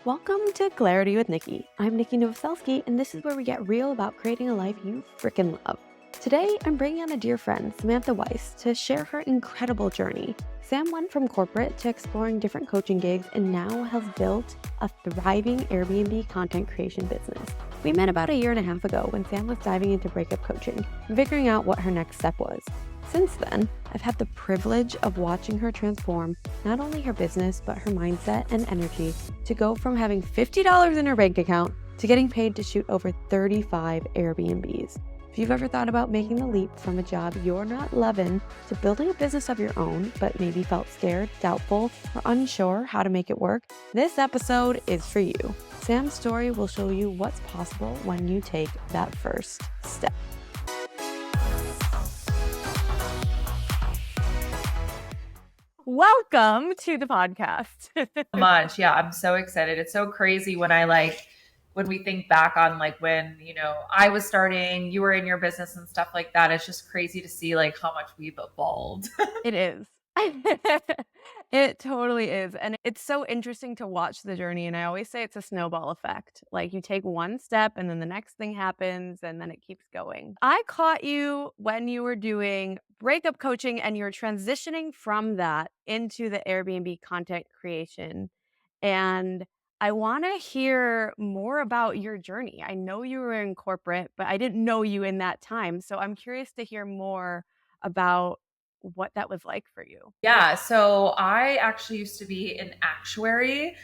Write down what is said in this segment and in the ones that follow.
Welcome to Clarity with Nikki. I'm Nikki Novoselsky, and this is where we get real about creating a life you freaking love. Today, I'm bringing on a dear friend, Samantha Weiss, to share her incredible journey. Sam went from corporate to exploring different coaching gigs and now has built a thriving Airbnb content creation business. We met about a year and a half ago when Sam was diving into breakup coaching and figuring out what her next step was. Since then, I've had the privilege of watching her transform not only her business, but her mindset and energy to go from having $50 in her bank account to getting paid to shoot over 35 Airbnbs. If you've ever thought about making the leap from a job you're not loving to building a business of your own, but maybe felt scared, doubtful, or unsure how to make it work, this episode is for you. Sam's story will show you what's possible when you take that first step. Welcome to the podcast. Much. Yeah, I'm so excited. It's so crazy when we think back on when, I was starting, you were in your business and stuff like that. It's just crazy to see how much we've evolved. It is. It totally is. And it's so interesting to watch the journey. And I always say it's a snowball effect. Like you take one step and then the next thing happens and then it keeps going. I caught you when you were doing breakup coaching and you're transitioning from that into the Airbnb content creation. And I want to hear more about your journey. I know you were in corporate, but I didn't know you in that time. So I'm curious to hear more about what that was like for you. Yeah. So I actually used to be an actuary.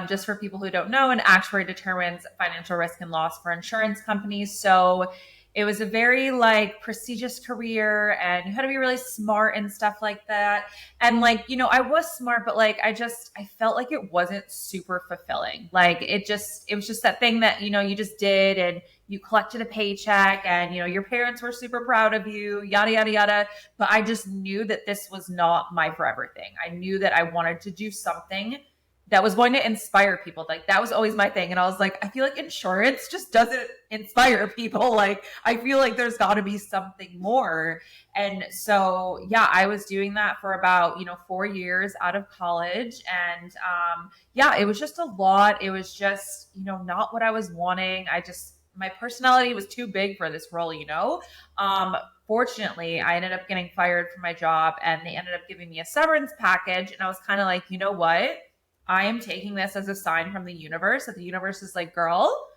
Just for people who don't know, an actuary determines financial risk and loss for insurance companies. So it was a very prestigious career and you had to be really smart and stuff like that. And I was smart, but I felt like it wasn't super fulfilling. It was just that thing that, you just did and you collected a paycheck and, your parents were super proud of you, yada, yada, yada. But I just knew that this was not my forever thing. I knew that I wanted to do something that was going to inspire people. That was always my thing. And I was like, I feel like insurance just doesn't inspire people. I feel like there's got to be something more. And so, yeah, I was doing that for about, 4 years out of college. And it was just a lot. It was just, not what I was wanting. My personality was too big for this role, Fortunately, I ended up getting fired from my job and they ended up giving me a severance package. And I was kind of like, you know what? I am taking this as a sign from the universe that the universe is like, girl,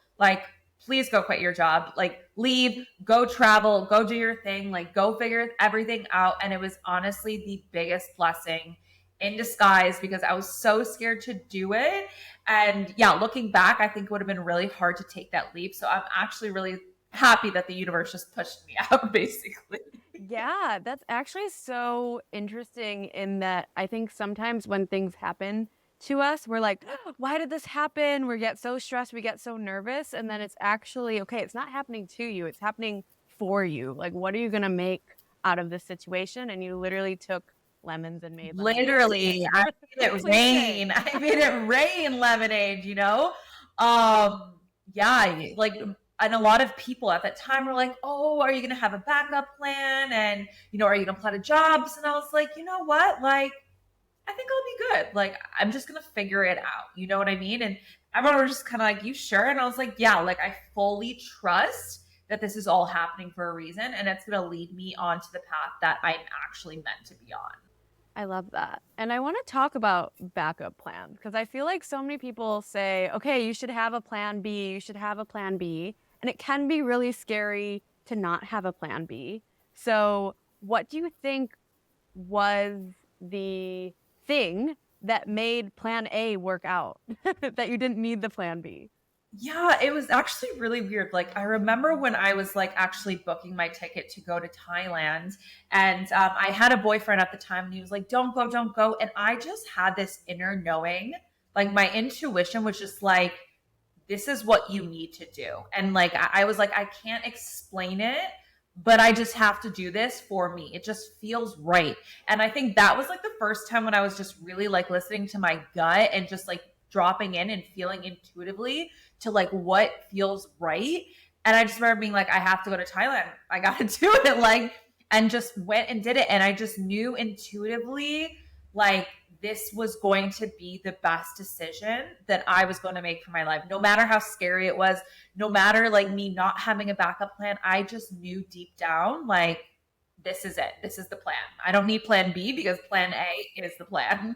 please go quit your job, leave, go travel, go do your thing, go figure everything out. And it was honestly the biggest blessing in disguise because I was so scared to do it. And yeah, looking back, I think it would have been really hard to take that leap. So I'm actually really happy that the universe just pushed me out, basically. Yeah, that's actually so interesting in that I think sometimes when things happen to us, we're like, "Oh, why did this happen?" We get so stressed, we get so nervous. And then it's actually, okay, it's not happening to you, it's happening for you. What are you going to make out of this situation? And you literally took lemons and made lemonade. Literally, I made it rain. I made it rain lemonade, Yeah, and a lot of people at that time were like, oh, are you going to have a backup plan? And, are you going to apply to jobs? And I was like, you know what? I think I'll be good. I'm just going to figure it out. You know what I mean? And everyone was just kind of like, you sure? And I was like, yeah, I fully trust that this is all happening for a reason. And it's going to lead me onto the path that I'm actually meant to be on. I love that. And I want to talk about backup plan because I feel like so many people say, okay, you should have a plan B, you should have a plan B. And it can be really scary to not have a plan B. So what do you think was the thing that made plan A work out, that you didn't need the plan B? Yeah, it was actually really weird. I remember when I was actually booking my ticket to go to Thailand, and I had a boyfriend at the time, and he was like, "Don't go, don't go." And I just had this inner knowing, my intuition was just like, "This is what you need to do." And I was like, I can't explain it, but I just have to do this for me. It just feels right. And I think that was the first time when I was just really listening to my gut and just dropping in and feeling intuitively to what feels right. And I just remember being like, I have to go to Thailand. I got to do it. And just went and did it. And I just knew intuitively, this was going to be the best decision that I was going to make for my life. No matter how scary it was, no matter like me not having a backup plan, I just knew deep down, like, this is it. This is the plan. I don't need plan B because plan A is the plan.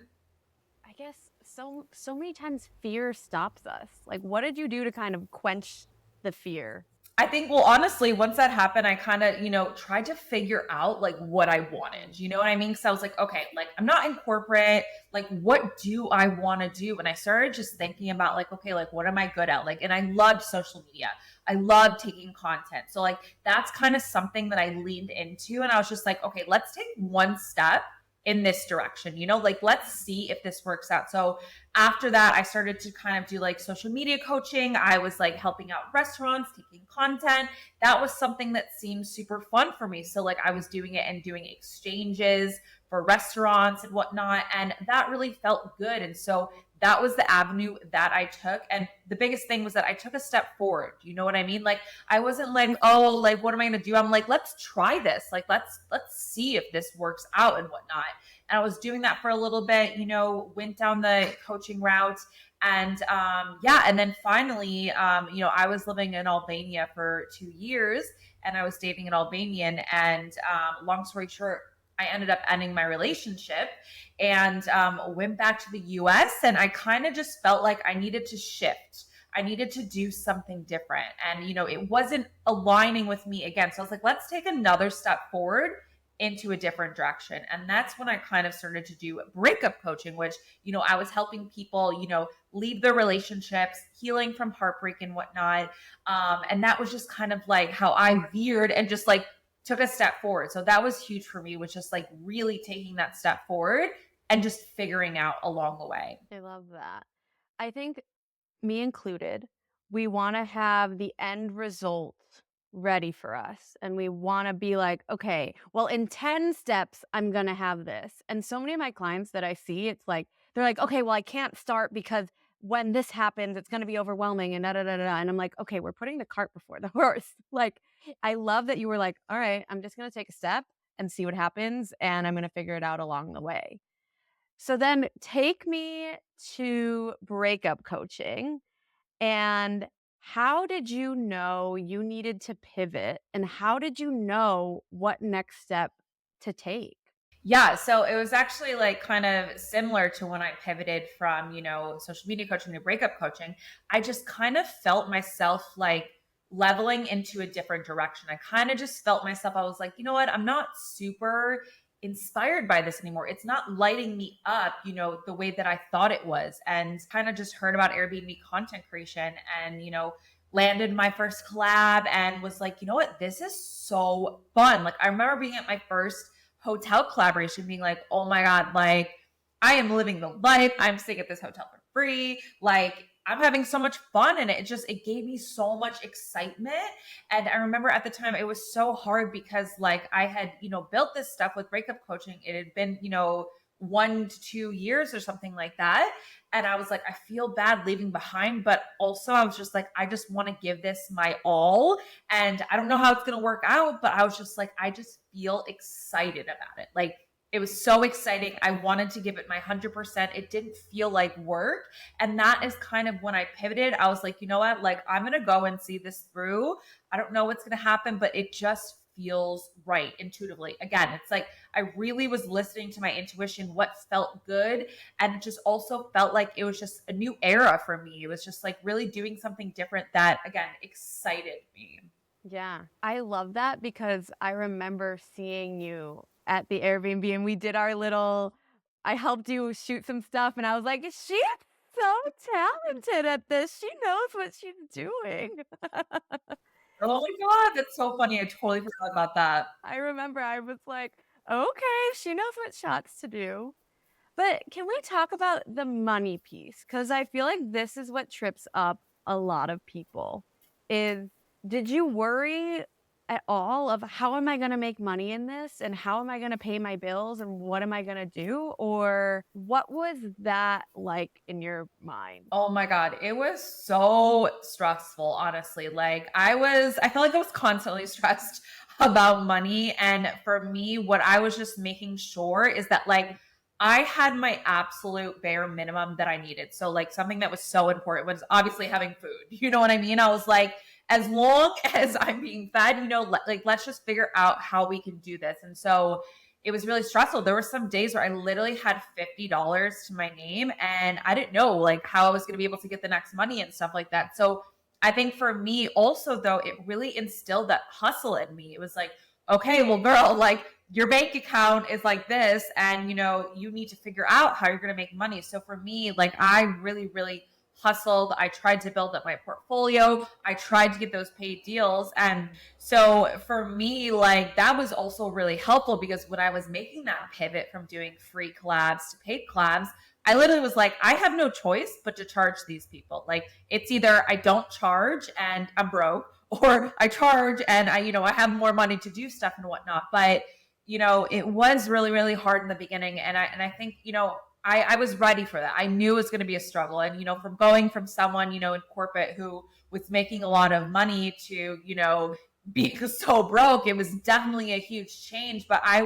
I guess so many times fear stops us. Like, what did you do to kind of quench the fear? I think, well, honestly, once that happened, I kind of, tried to figure out like what I wanted. You know what I mean? So I was like, okay, like I'm not in corporate. Like, what do I want to do? And I started just thinking about like, okay, like what am I good at? Like, and I loved social media. I loved taking content. So like that's kind of something that I leaned into. And I was just like, okay, let's take one step in this direction, like let's see if this works out. So after that, I started to kind of do like social media coaching. I was like helping out restaurants, taking content. That was something that seemed super fun for me. So like I was doing it and doing exchanges for restaurants and whatnot. And that really felt good. And so that was the avenue that I took. And the biggest thing was that I took a step forward. You know what I mean? Like I wasn't like, oh, like what am I gonna do? I'm like, let's try this. Like let's see if this works out and whatnot. And I was doing that for a little bit, went down the coaching route. And yeah, and then finally, I was living in Albania for 2 years and I was dating an Albanian. And long story short, I ended up ending my relationship and went back to the US. And I kind of just felt like I needed to shift. I needed to do something different. And, it wasn't aligning with me again. So I was like, let's take another step forward into a different direction. And that's when I kind of started to do breakup coaching, which, I was helping people, leave their relationships, healing from heartbreak and whatnot. And that was just kind of like how I veered and just like took a step forward. So that was huge for me, was just like really taking that step forward and just figuring out along the way. I love that. I think, me included, we want to have the end result ready for us. And we want to be like, okay, well, in 10 steps, I'm going to have this. And so many of my clients that I see, it's like, they're like, okay, well, I can't start because when this happens, it's going to be overwhelming and da da da da. And I'm like, okay, we're putting the cart before the horse. Like, I love that you were like, all right, I'm just going to take a step and see what happens. And I'm going to figure it out along the way. So then take me to breakup coaching. And how did you know you needed to pivot? And how did you know what next step to take? Yeah, so it was actually like kind of similar to when I pivoted from, social media coaching to breakup coaching. I just kind of felt myself like leveling into a different direction. I kind of just felt myself, I was like, you know what? I'm not super inspired by this anymore. It's not lighting me up, the way that I thought it was. And kind of just heard about Airbnb content creation and, landed my first collab and was like, you know what? This is so fun. Like I remember being at my first hotel collaboration being like, oh my God, like I am living the life. I'm staying at this hotel for free. Like I'm having so much fun. And it gave me so much excitement. And I remember at the time it was so hard because like I had, built this stuff with breakup coaching. It had been, 1 to 2 years or something like that. And I was like, I feel bad leaving behind, but also I was just like, I just want to give this my all. And I don't know how it's going to work out, but I was just like, I just feel excited about it. Like it was so exciting. I wanted to give it my 100%. It didn't feel like work. And that is kind of when I pivoted. I was like, you know what? Like I'm going to go and see this through. I don't know what's going to happen, but it just feels right intuitively. Again, it's like I really was listening to my intuition, what felt good. And it just also felt like it was just a new era for me. It was just like really doing something different that, again, excited me. Yeah, I love that because I remember seeing you at the Airbnb and we did our little, I helped you shoot some stuff and I was like, she's so talented at this. She knows what she's doing. Oh my God, that's so funny. I totally forgot about that. I remember I was like, okay, she knows what shots to do. But can we talk about the money piece? Because I feel like this is what trips up a lot of people. Is did you worry at all of how am I going to make money in this and how am I going to pay my bills and what am I going to do? Or what was that like in your mind? Oh my God. It was so stressful, honestly. Like I felt like I was constantly stressed about money. And for me, what I was just making sure is that like I had my absolute bare minimum that I needed. So like something that was so important was obviously having food. You know what I mean? I was like, as long as I'm being fed, like let's just figure out how we can do this. And so it was really stressful. There were some days where I literally had $50 to my name and I didn't know like how I was going to be able to get the next money and stuff like that. So I think for me also though, it really instilled that hustle in me. It was like, okay, well, girl, like your bank account is like this, and you need to figure out how you're going to make money. So for me, like I really, really hustled. I tried to build up my portfolio. I tried to get those paid deals. And so for me, like that was also really helpful because when I was making that pivot from doing free collabs to paid collabs, I literally was like, I have no choice but to charge these people. Like it's either I don't charge and I'm broke, or I charge and I have more money to do stuff and whatnot. But it was really, really hard in the beginning. And I think, I was ready for that. I knew it was going to be a struggle. And, from going from someone, in corporate who was making a lot of money to, being so broke, it was definitely a huge change. But I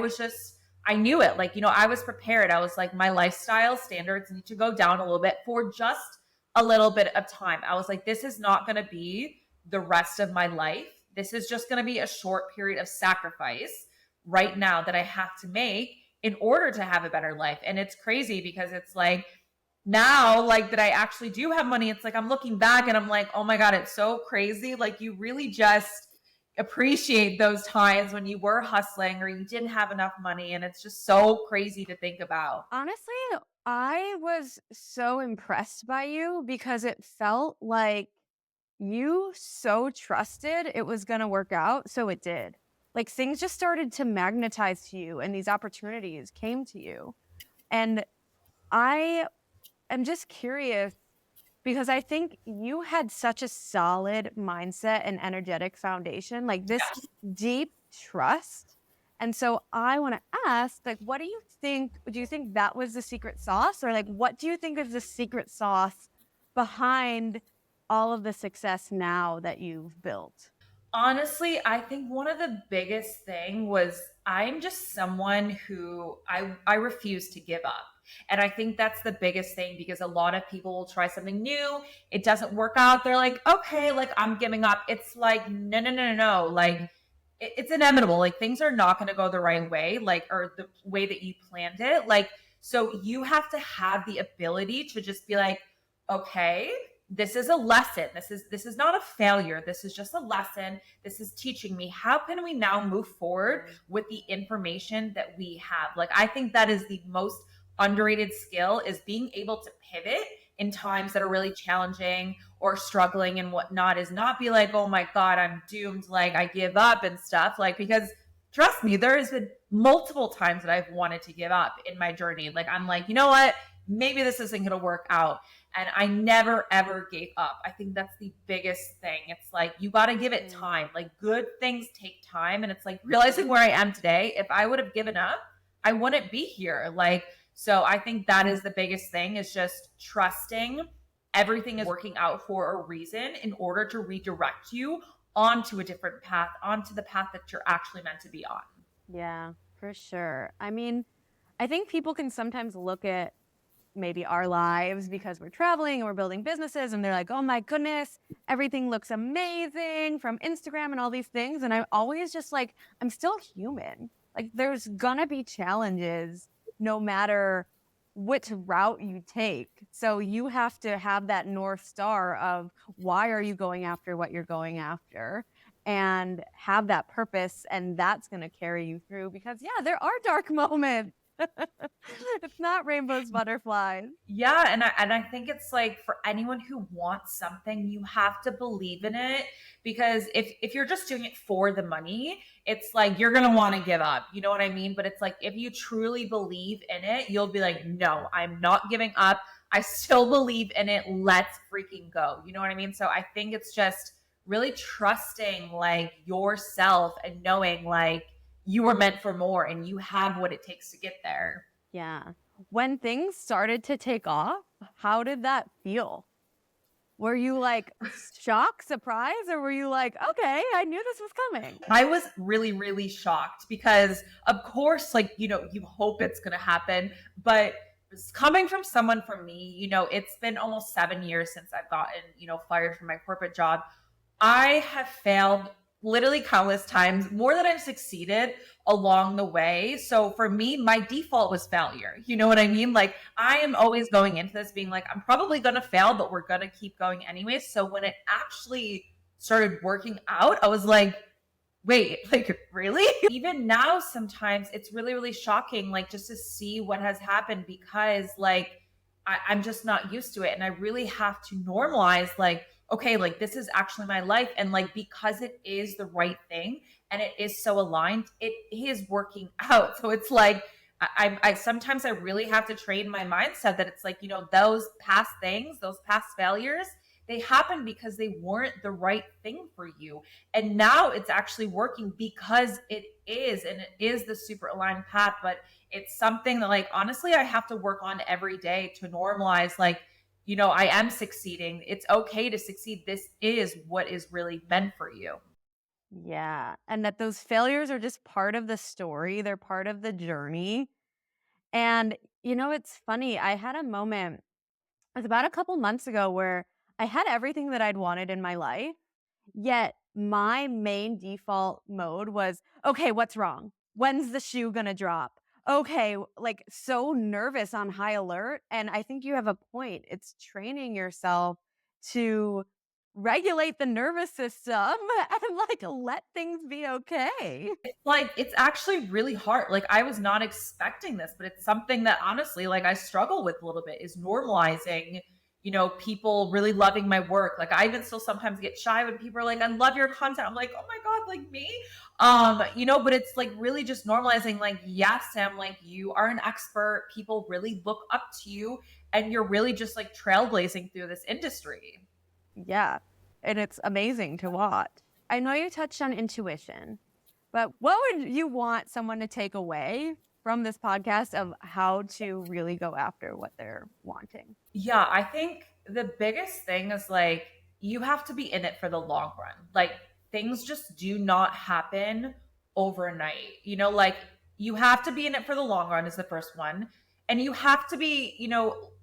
knew it. Like, I was prepared. I was like, my lifestyle standards need to go down a little bit for just a little bit of time. I was like, this is not going to be the rest of my life. This is just going to be a short period of sacrifice right now that I have to make in order to have a better life. And it's crazy because it's like now, like that I actually do have money. It's like I'm looking back and I'm like, oh my God, it's so crazy. Like you really just appreciate those times when you were hustling or you didn't have enough money. And it's just so crazy to think about. Honestly, I was so impressed by you because it felt like you so trusted it was going to work out. So it did. Like things just started to magnetize to you and these opportunities came to you. And I am just curious because I think you had such a solid mindset and energetic foundation, like this deep trust. And so I want to ask, like, what do you think? Do you think that was the secret sauce? Or like, what do you think is the secret sauce behind all of the success now that you've built? Honestly, I think one of the biggest thing was I'm just someone who I refuse to give up. And I think that's the biggest thing because a lot of people will try something new, it doesn't work out. They're like, "Okay, like I'm giving up." It's like, "No, no, no, no, no." Like it's inevitable. Like things are not going to go the right way, like or the way that you planned it. Like so you have to have the ability to just be like, "Okay, this is a lesson. This is not a failure. This is just a lesson. This is teaching me how can we now move forward with the information that we have." Like I think that is the most underrated skill is being able to pivot in times that are really challenging or struggling and whatnot, is not be like, oh my God, I'm doomed, like I give up and stuff. Like because trust me, there has been multiple times that I've wanted to give up in my journey. Like I'm like, you know what, maybe this isn't going to work out. And I never ever gave up. I think that's the biggest thing. It's like you got to give it time. Like good things take time. And it's like realizing where I am today, if I would have given up, I wouldn't be here. Like, so I think that is the biggest thing, is just trusting everything is working out for a reason in order to redirect you onto a different path, onto the path that you're actually meant to be on. Yeah, for sure. I mean, I think people can sometimes look at maybe our lives because we're traveling and we're building businesses and they're like, oh my goodness, everything looks amazing from Instagram and all these things. And I'm always just like, I'm still human. Like there's gonna be challenges no matter which route you take. So you have to have that North Star of why are you going after what you're going after, and have that purpose. And that's going to carry you through because, yeah, there are dark moments. It's not rainbows, butterflies. Yeah, and I think it's like for anyone who wants something, you have to believe in it, because if you're just doing it for the money, it's like you're going to want to give up. You know what I mean? But it's like if you truly believe in it, you'll be like, "No, I'm not giving up. I still believe in it. Let's freaking go." You know what I mean? So I think it's just really trusting like yourself and knowing like you were meant for more and you have what it takes to get there. Yeah. When things started to take off, how did that feel? Were you like shocked, surprised, or were you like, okay, I knew this was coming? I was really, really shocked because, of course, like, you hope it's going to happen. But coming from someone from me, it's been almost 7 years since I've gotten, fired from my corporate job. I have failed literally countless times, more than I've succeeded along the way. So for me, my default was failure. You know what I mean? Like I am always going into this being like, I'm probably going to fail, but we're going to keep going anyway. So when it actually started working out, I was like, wait, like really? Even now, sometimes it's really, really shocking, like just to see what has happened because like I'm just not used to it. And I really have to normalize, like, okay, like this is actually my life. And like because it is the right thing and it is so aligned, it is working out. So it's like I sometimes I really have to train my mindset that it's like, those past things, those past failures, they happen because they weren't the right thing for you. And now it's actually working because it is, and it is the super aligned path. But it's something that, like, honestly, I have to work on every day to normalize, like, I am succeeding. It's okay to succeed. This is what is really meant for you. Yeah. And that those failures are just part of the story, they're part of the journey. And, it's funny. I had a moment, it was about a couple months ago where I had everything that I'd wanted in my life. Yet my main default mode was, okay, what's wrong? When's the shoe gonna drop? Okay, like so nervous on high alert. And I think you have a point. It's training yourself to regulate the nervous system and like let things be okay. It's like it's actually really hard. Like I was not expecting this, but it's something that honestly, like I struggle with a little bit is normalizing, people really loving my work. Like I even still sometimes get shy when people are like, I love your content. I'm like, oh my God, like me. But it's like really just normalizing, like, yes, Sam, like you are an expert. People really look up to you and you're really just like trailblazing through this industry. Yeah. And it's amazing to watch. I know you touched on intuition, but what would you want someone to take away from this podcast of how to really go after what they're wanting? Yeah, I think the biggest thing is like you have to be in it for the long run. Like things just do not happen overnight. Like you have to be in it for the long run is the first one. And you have to be,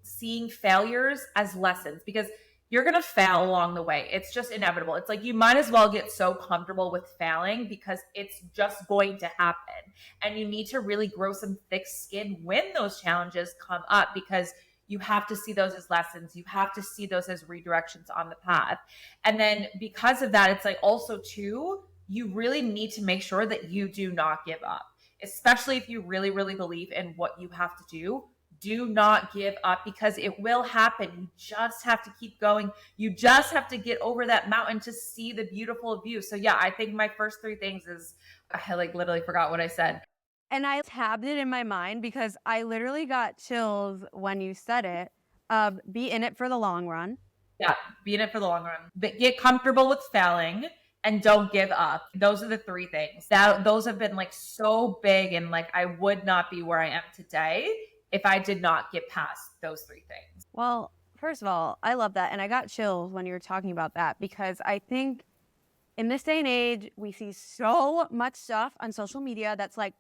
seeing failures as lessons because you're going to fail along the way. It's just inevitable. It's like you might as well get so comfortable with failing because it's just going to happen. And you need to really grow some thick skin when those challenges come up because you have to see those as lessons. You have to see those as redirections on the path. And then because of that, it's like also too, you really need to make sure that you do not give up, especially if you really, really believe in what you have to do. Do not give up because it will happen. You just have to keep going. You just have to get over that mountain to see the beautiful view. So yeah, I think my first three things is I like literally forgot what I said. And I tabbed it in my mind because I literally got chills when you said it. Be in it for the long run. Yeah, be in it for the long run. But get comfortable with failing and don't give up. Those are the three things. Those have been like so big and like I would not be where I am today if I did not get past those three things. Well, first of all, I love that. And I got chills when you were talking about that because I think in this day and age, we see so much stuff on social media that's like,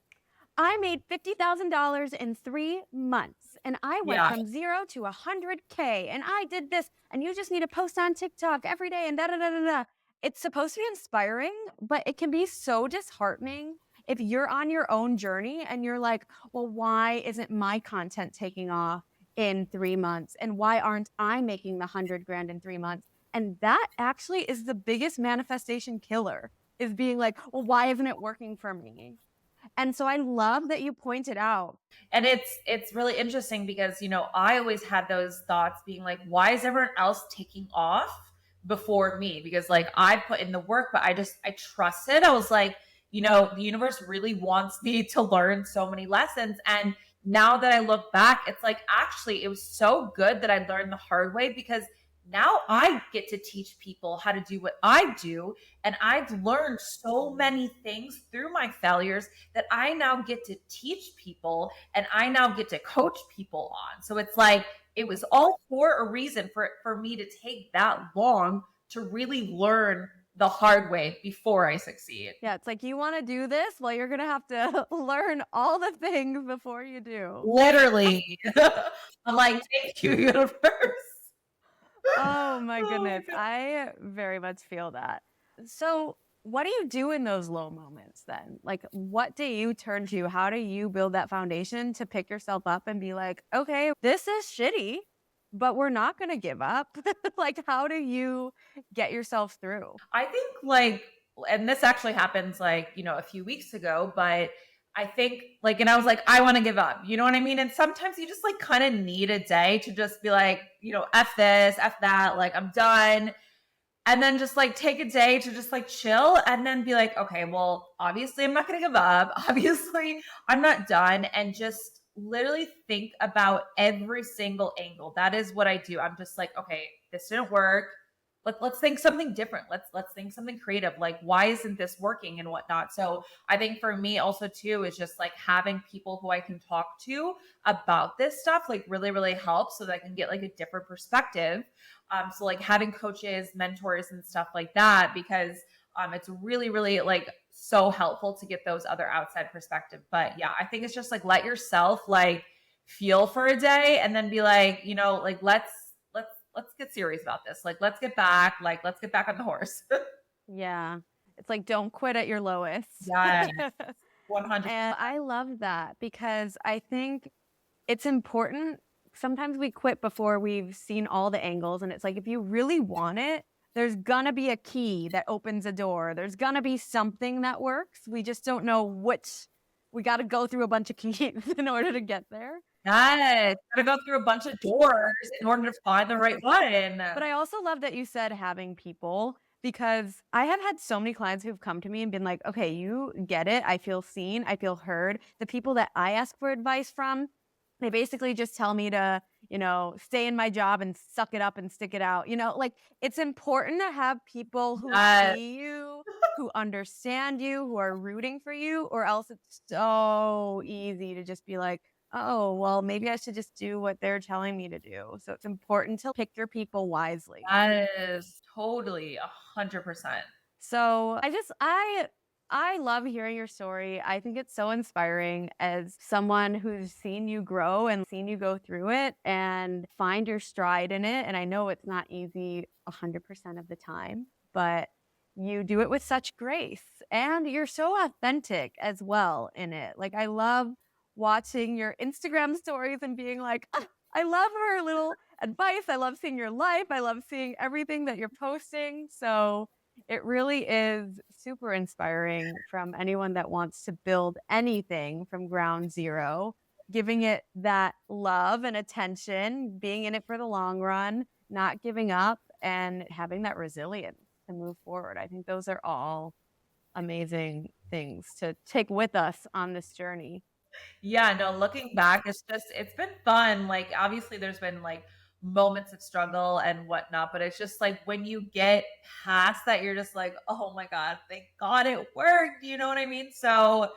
I made $50,000 in 3 months and I went Yeah. from 0 to 100K and I did this and you just need to post on TikTok every day and da da da da da. It's supposed to be inspiring, but it can be so disheartening if you're on your own journey and you're like, well, why isn't my content taking off in 3 months? And why aren't I making the 100 grand in 3 months? And that actually is the biggest manifestation killer is being like, well, why isn't it working for me? And so I love that you pointed out. And it's really interesting because, I always had those thoughts being like, why is everyone else taking off before me? Because like I put in the work, but I trusted. I was like, the universe really wants me to learn so many lessons. And now that I look back, it's like actually it was so good that I learned the hard way because now I get to teach people how to do what I do. And I've learned so many things through my failures that I now get to teach people and I now get to coach people on. So it's like it was all for a reason for me to take that long to really learn the hard way before I succeed. Yeah, it's like you want to do this, well, you're gonna have to learn all the things before you do. Literally. I'm like, thank you, universe. Oh my Oh my goodness. God. I very much feel that. So, what do you do in those low moments then? Like, what do you turn to? How do you build that foundation to pick yourself up and be like, okay, this is shitty, but we're not going to give up? Like, how do you get yourself through? I think like, and this actually happens like, a few weeks ago, but I think like, and I was like, I want to give up. You know what I mean? And sometimes you just like kind of need a day to just be like, F this, F that, like I'm done. And then just like take a day to just like chill and then be like, okay, well, obviously I'm not going to give up. Obviously I'm not done. And just literally think about every single angle. That is what I do. I'm just like, okay, this didn't work. Let's think something different. Let's think something creative. Like, why isn't this working and whatnot? So I think for me also too is just like having people who I can talk to about this stuff like really, really helps so that I can get like a different perspective. So like having coaches, mentors, and stuff like that, because it's really, really like so helpful to get those other outside perspective. But yeah, I think it's just like let yourself like feel for a day and then be like, like let's get serious about this. Like let's get back on the horse. Yeah. It's like, don't quit at your lowest. Yes, 100. And I love that because I think it's important. Sometimes we quit before we've seen all the angles. And it's like, if you really want it, there's going to be a key that opens a door. There's going to be something that works. We just don't know which. We got to go through a bunch of keys in order to get there. Yes, gotta go through a bunch of doors in order to find the right one. But I also love that you said having people because I have had so many clients who've come to me and been like, okay, you get it. I feel seen. I feel heard. The people that I ask for advice from, they basically just tell me to, stay in my job and suck it up and stick it out. Like it's important to have people who Yes, see you, who understand you, who are rooting for you, or else it's so easy to just be like, oh, well, maybe I should just do what they're telling me to do. So it's important to pick your people wisely. that is totally 100%. So I love hearing your story. I think it's so inspiring as someone who's seen you grow and seen you go through it and find your stride in it. And I know it's not easy 100% of the time, but you do it with such grace and you're so authentic as well in it. Like I love watching your Instagram stories and being like, "Ah, I love her little advice. I love seeing your life. I love seeing everything that you're posting." So it really is super inspiring from anyone that wants to build anything from ground zero, giving it that love and attention, being in it for the long run, not giving up, and having that resilience to move forward. I think those are all amazing things to take with us on this journey. Yeah, no, looking back, it's been fun. Like, obviously, there's been like moments of struggle and whatnot, but it's just like when you get past that, you're just like, oh my God, thank God it worked. You know what I mean? So,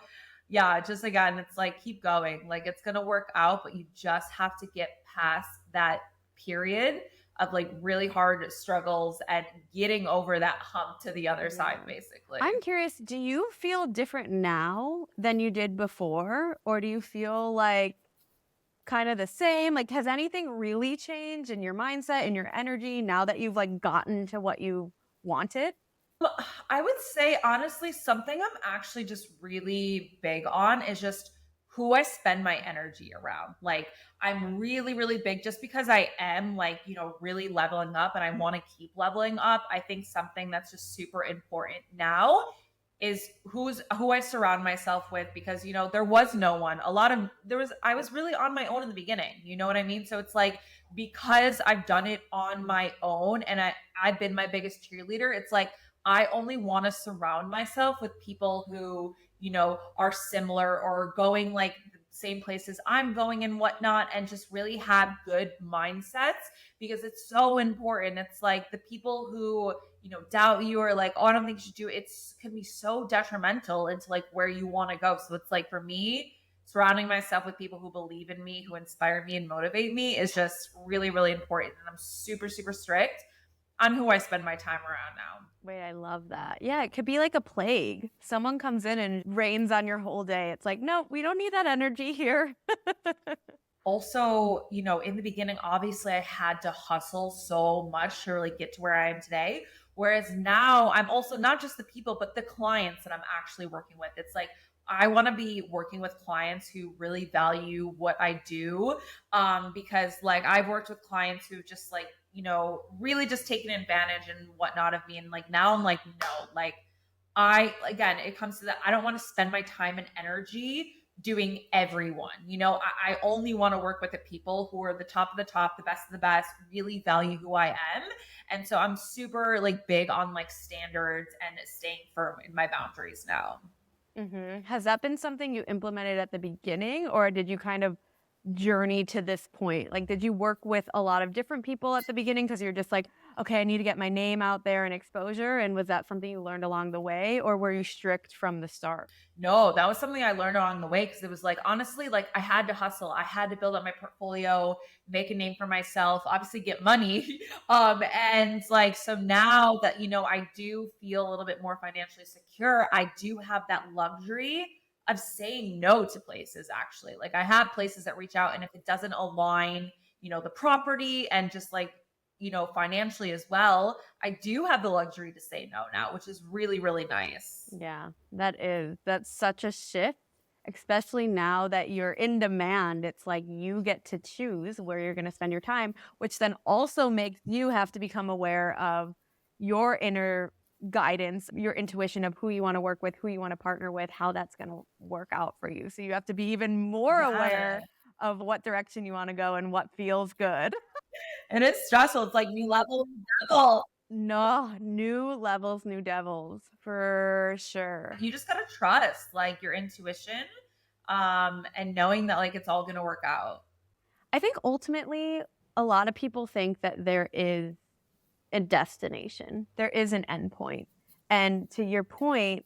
yeah, just again, it's like keep going. Like, it's going to work out, but you just have to get past that period of like really hard struggles and getting over that hump to the other side, Yeah. basically. I'm curious, do you feel different now than you did before? Or do you feel like kind of the same? Like, has anything really changed in your mindset and your energy now that you've like gotten to what you wanted? Well, I would say honestly, something I'm actually just really big on is just who I spend my energy around. Like, I'm really, really big just because I am like, really leveling up and I want to keep leveling up. I think something that's just super important now is who I surround myself with because there was no one. I was really on my own in the beginning. You know what I mean? So it's like because I've done it on my own and I've been my biggest cheerleader, it's like I only want to surround myself with people who, are similar or going like the same places I'm going and whatnot, and just really have good mindsets because it's so important. It's like the people who, doubt you or like, oh, I don't think you should do it. It's can be so detrimental into like where you want to go. So it's like for me, surrounding myself with people who believe in me, who inspire me and motivate me is just really, really important. And I'm super, super strict on who I spend my time around now. Wait, I love that. Yeah, it could be like a plague. Someone comes in and rains on your whole day. It's like, no, we don't need that energy here. Also, in the beginning, obviously I had to hustle so much to really get to where I am today. Whereas now I'm also not just the people, but the clients that I'm actually working with. It's like I want to be working with clients who really value what I do. Because like I've worked with clients who just like, really just taken advantage and whatnot of me. And like now I'm like, no, like again, it comes to that. I don't want to spend my time and energy doing everyone. I only want to work with the people who are the top of the top, the best of the best, really value who I am. And so I'm super like big on like standards and staying firm in my boundaries now. Has that been something you implemented at the beginning, or did you kind of journey to this point? Like, did you work with a lot of different people at the beginning because you're just like, okay, I need to get my name out there and exposure? And was that something you learned along the way, or were you strict from the start? No, that was something I learned along the way because it was like, honestly, like I had to hustle. I had to build up my portfolio, make a name for myself, obviously get money. And like, so now that, I do feel a little bit more financially secure, I do have that luxury of saying no to places actually. Like I have places that reach out and if it doesn't align, the property and just like, financially as well, I do have the luxury to say no now, which is really, really nice. Yeah, that's such a shift, especially now that you're in demand. It's like you get to choose where you're going to spend your time, which then also makes you have to become aware of your inner guidance, your intuition of who you want to work with, who you want to partner with, how that's going to work out for you. So you have to be even more Yeah. aware of what direction you want to go and what feels good. And it's stressful. It's like new level, new level. No, new levels, new devils, for sure. You just gotta trust like your intuition, and knowing that like it's all gonna work out. I think ultimately, a lot of people think that there is a destination, there is an endpoint. And to your point,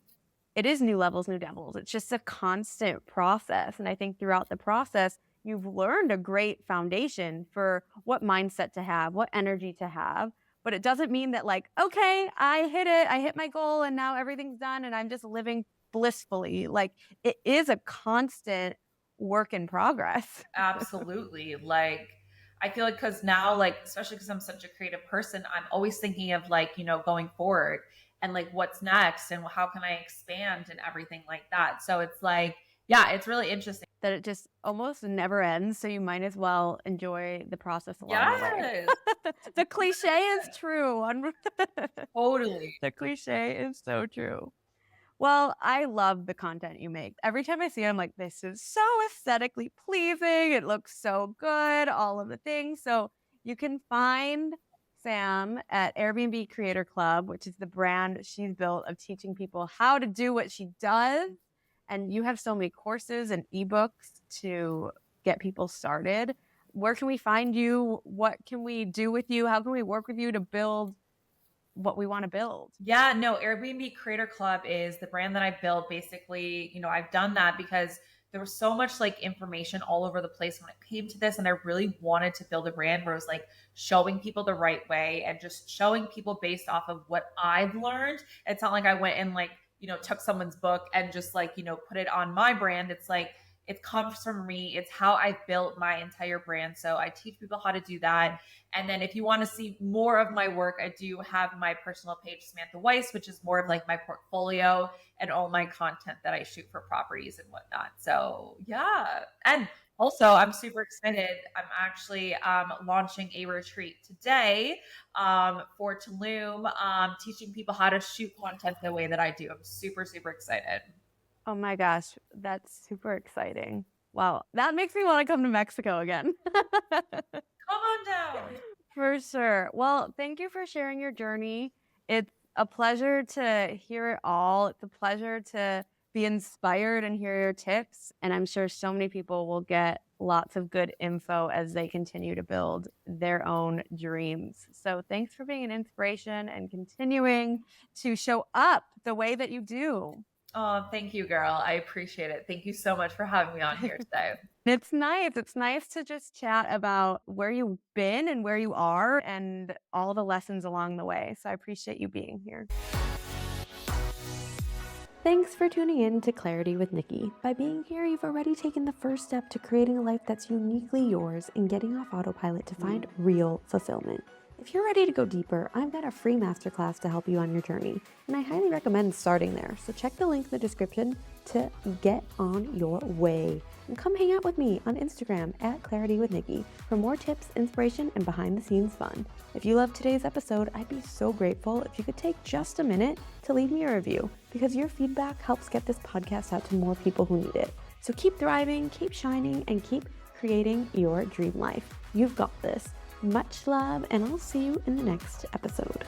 it is new levels, new devils. It's just a constant process. And I think throughout the process, you've learned a great foundation for what mindset to have, what energy to have. But it doesn't mean that, like, okay, I hit it, I hit my goal, and now everything's done, and I'm just living blissfully. Like, it is a constant work in progress. Absolutely. Like I feel like because now, like, especially because I'm such a creative person, I'm always thinking of like, going forward and like what's next and how can I expand and everything like that. So it's like, yeah, it's really interesting. That it just almost never ends. So you might as well enjoy the process along the way. Yes, The cliche is true. totally. The cliche is so true. Well, I love the content you make. Every time I see it, I'm like, this is so aesthetically pleasing. It looks so good, all of the things. So you can find Sam at Airbnb Creator Club, which is the brand she's built of teaching people how to do what she does. And you have so many courses and ebooks to get people started. Where can we find you? What can we do with you? How can we work with you to build what we want to build? Yeah, no, Airbnb Creator Club is the brand that I built. Basically, I've done that because there was so much like information all over the place when it came to this. And I really wanted to build a brand where it was like showing people the right way and just showing people based off of what I've learned. It's not like I went and like, took someone's book and just like, put it on my brand. It's like, it comes from me. It's how I built my entire brand. So I teach people how to do that. And then if you want to see more of my work, I do have my personal page, Samantha Weiss, which is more of like my portfolio and all my content that I shoot for properties and whatnot. So yeah. And also, I'm super excited. I'm actually launching a retreat today for Tulum, teaching people how to shoot content the way that I do. I'm super, super excited. Oh my gosh, that's super exciting. Wow, that makes me want to come to Mexico again. Come on down. For sure. Well, thank you for sharing your journey. It's a pleasure to hear it all. It's a pleasure to be inspired and hear your tips. And I'm sure so many people will get lots of good info as they continue to build their own dreams. So thanks for being an inspiration and continuing to show up the way that you do. Oh, thank you, girl. I appreciate it. Thank you so much for having me on here today. It's nice. It's nice to just chat about where you've been and where you are and all the lessons along the way. So I appreciate you being here. Thanks for tuning in to Clarity with Nikki. By being here, you've already taken the first step to creating a life that's uniquely yours and getting off autopilot to find real fulfillment. If you're ready to go deeper, I've got a free masterclass to help you on your journey, and I highly recommend starting there. So check the link in the description to get on your way. And come hang out with me on Instagram at Clarity with Nikki for more tips, inspiration, and behind the scenes fun. If you loved today's episode, I'd be so grateful if you could take just a minute to leave me a review, because your feedback helps get this podcast out to more people who need it. So keep thriving, keep shining, and keep creating your dream life. You've got this. Much love, and I'll see you in the next episode.